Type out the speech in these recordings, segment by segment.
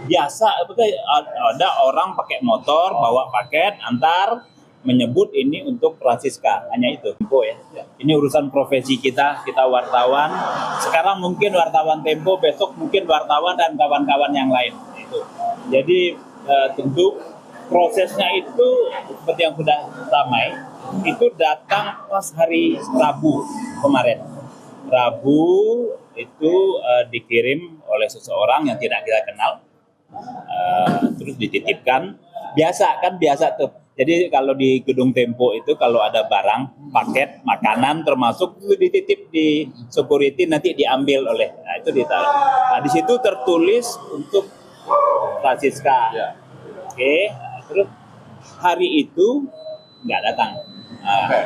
Biasa betul, ada orang pakai motor bawa paket antar menyebut ini untuk Francisca, hanya itu. Tempo ya. Ini urusan profesi kita wartawan. Sekarang mungkin wartawan Tempo, besok mungkin wartawan dan kawan-kawan yang lain. Itu. Jadi tentu prosesnya itu seperti yang sudah ramai, itu datang pas hari Rabu kemarin. Rabu itu dikirim oleh seseorang yang tidak kita kenal, terus dititipkan. Biasa tuh. Jadi kalau di gedung Tempo itu kalau ada barang, paket, makanan termasuk itu dititip di security, nanti diambil oleh, itu ditaruh. Nah di situ tertulis untuk Francisca. Oke. Terus hari itu nggak datang.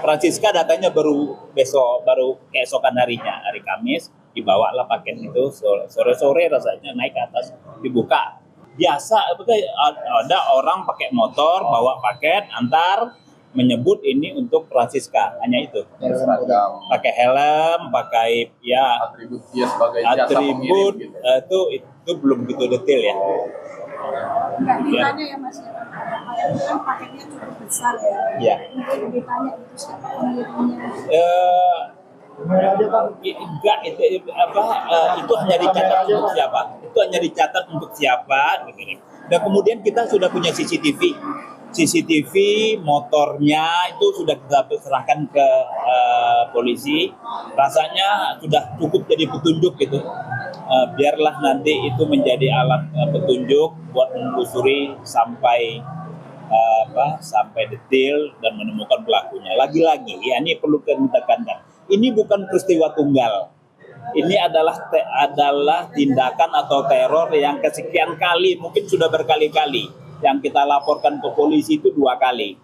Francisca datangnya baru keesokan harinya, hari Kamis, dibawalah paket itu sore-sore rasanya naik ke atas, dibuka. Biasa betul, ada orang pakai motor bawa paket antar menyebut ini untuk Francisca, hanya itu. Pakai helm, pakai ya atribut gitu. Itu belum begitu detail ya. Enggak ditanya ya Mas, kan paketnya cukup besar ya. Iya. Mungkin ditanya itu siapa pengirimnya. Enggak, itu hanya dicatat untuk siapa? Itu hanya dicatat untuk siapa? Dan kemudian kita sudah punya CCTV motornya itu sudah kita serahkan ke polisi. Rasanya sudah cukup jadi petunjuk gitu. Biarlah nanti itu menjadi alat petunjuk buat menelusuri sampai detail dan menemukan pelakunya. Lagi-lagi, ya ini perlu kami tekankan. Ini bukan peristiwa tunggal. Ini adalah tindakan atau teror yang kesekian kali, mungkin sudah berkali-kali. Yang kita laporkan ke polisi itu 2 kali.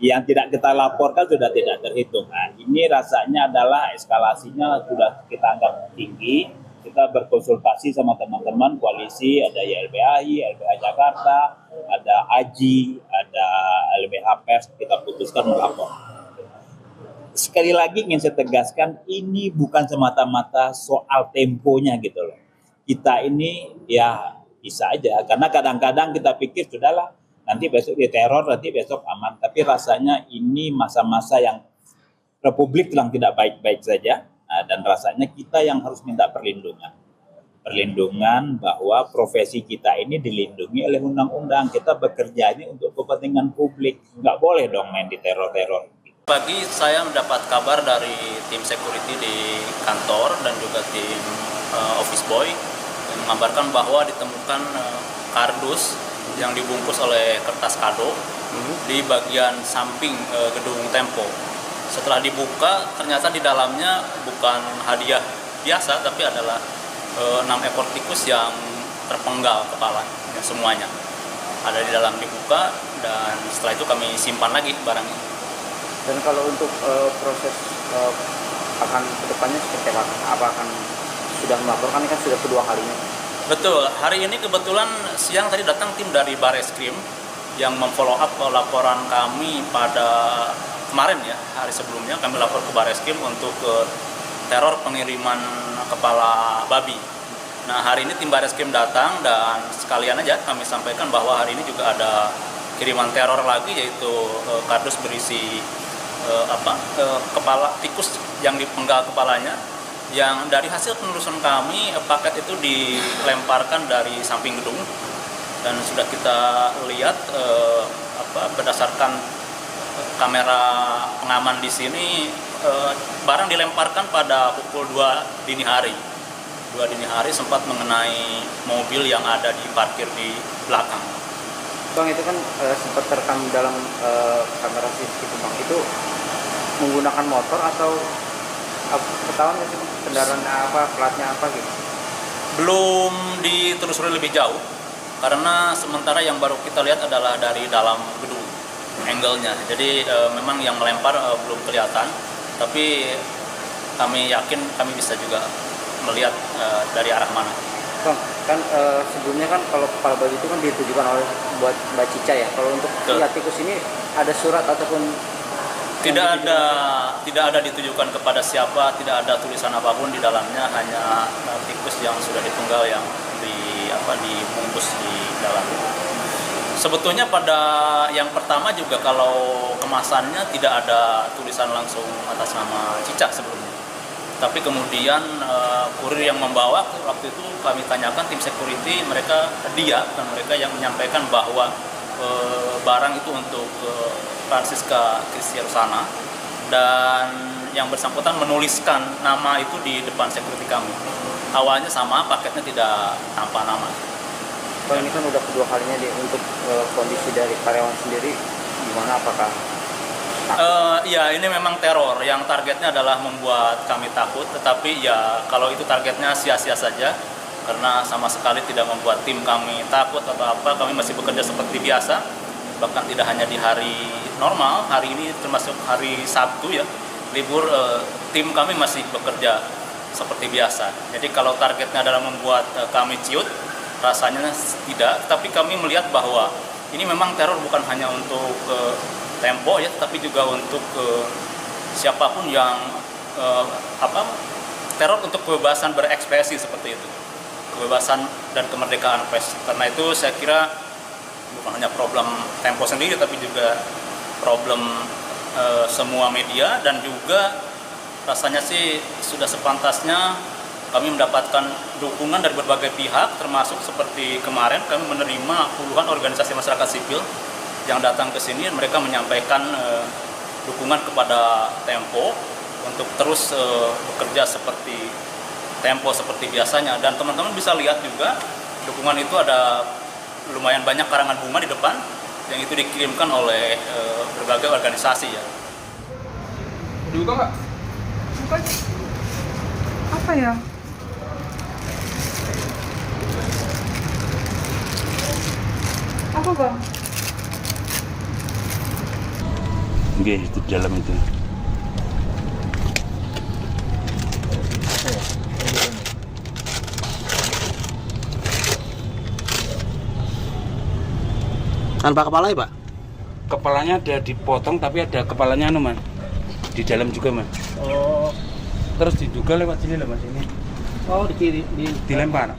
Yang tidak kita laporkan sudah tidak terhitung. Nah, ini rasanya adalah eskalasinya sudah kita anggap tinggi. Kita berkonsultasi sama teman-teman koalisi, ada YLBHI, LBH Jakarta, ada AJI, ada LBH Pers, kita putuskan melapor. Sekali lagi ingin saya tegaskan, ini bukan semata-mata soal temponya gitu loh. Kita ini ya bisa aja, karena kadang-kadang kita pikir sudahlah, nanti besok diteror, nanti besok aman. Tapi rasanya ini masa-masa yang Republik sedang tidak baik-baik saja. Dan rasanya kita yang harus minta perlindungan bahwa profesi kita ini dilindungi oleh undang-undang. Kita bekerja ini untuk kepentingan publik, nggak boleh dong main di teror-teror. Pagi saya mendapat kabar dari tim security di kantor dan juga tim office boy yang mengabarkan bahwa ditemukan kardus yang dibungkus oleh kertas kado di bagian samping gedung Tempo. Setelah dibuka, ternyata di dalamnya bukan hadiah biasa, tapi adalah 6 ekor tikus yang terpenggal kepala, ya, semuanya. Ada di dalam dibuka, dan setelah itu kami simpan lagi barangnya. Dan kalau untuk proses akan kedepannya seperti apa? Apa akan sudah melaporkan, kan sudah kedua kalinya? Betul, hari ini kebetulan siang tadi datang tim dari Bareskrim yang memfollow up laporan kami pada kemarin ya, hari sebelumnya kami lapor ke Bareskrim untuk teror pengiriman kepala babi. Nah hari ini tim Bareskrim datang dan sekalian aja kami sampaikan bahwa hari ini juga ada kiriman teror lagi, yaitu kardus berisi kepala tikus yang dipenggal kepalanya. Yang dari hasil penelusuran kami, paket itu dilemparkan dari samping gedung dan sudah kita lihat berdasarkan kamera pengaman di sini, barang dilemparkan pada pukul 2 dini hari. 2 dini hari sempat mengenai mobil yang ada di parkir di belakang. Bang, itu kan sempat terekam dalam kamera CCTV Bang. Itu menggunakan motor atau ketahuan nggak sih kendaraan apa, platnya apa gitu? Belum ditelusuri lebih jauh karena sementara yang baru kita lihat adalah dari dalam gedung angle-nya. Jadi memang yang melempar belum kelihatan, tapi kami yakin kami bisa juga melihat dari arah mana. Bang, kan sebelumnya kan kalau kepala babi itu kan ditujukan oleh buat Mbak Cica ya. Kalau untuk tikus ini ada surat ataupun tidak ada ditujukan kepada siapa, tidak ada tulisan apapun di dalamnya, hanya tikus yang sudah dipenggal yang dibungkus di dalam Sebetulnya pada yang pertama juga kalau kemasannya tidak ada tulisan langsung atas nama Cicak sebelumnya. Tapi kemudian kurir yang membawa waktu itu kami tanyakan tim security, mereka yang menyampaikan bahwa barang itu untuk Francisca Christian Rusana, dan yang bersangkutan menuliskan nama itu di depan security kami. Awalnya sama, paketnya tidak tanpa nama. Bang, ini kan udah kedua kalinya untuk kondisi dari karyawan sendiri gimana, apakah Ya ini memang teror yang targetnya adalah membuat kami takut, tetapi ya kalau itu targetnya sia-sia saja karena sama sekali tidak membuat tim kami takut atau apa. Kami masih bekerja seperti biasa, bahkan tidak hanya di hari normal, hari ini termasuk hari Sabtu ya libur, tim kami masih bekerja seperti biasa. Jadi kalau targetnya adalah membuat kami ciut, rasanya tidak, tapi kami melihat bahwa ini memang teror bukan hanya untuk Tempo ya, tapi juga untuk siapapun yang teror untuk kebebasan berekspresi seperti itu, kebebasan dan kemerdekaan pers. Karena itu saya kira bukan hanya problem Tempo sendiri, tapi juga problem semua media, dan juga rasanya sih sudah sepantasnya kami mendapatkan dukungan dari berbagai pihak, termasuk seperti kemarin kami menerima puluhan organisasi masyarakat sipil yang datang ke sini. Mereka menyampaikan dukungan kepada Tempo untuk terus bekerja seperti Tempo seperti biasanya. Dan teman-teman bisa lihat juga dukungan itu ada lumayan banyak karangan bunga di depan yang itu dikirimkan oleh berbagai organisasi ya. Dibuka nggak? Bukan. Apa ya? Apa bang? Oke, itu di dalam itu. Tanpa kepala ya Pak? Kepalanya ada dipotong, tapi ada kepalanya Man. Di dalam juga Man. Oh. Terus diduga lewat sini lah Mas ini. Oh, di kiri, Dilempar.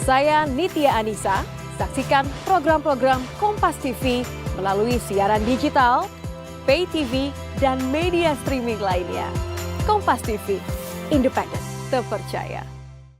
Saya Nitya Anissa. Saksikan program-program Kompas TV melalui siaran digital, pay TV, dan media streaming lainnya. Kompas TV, independen, terpercaya.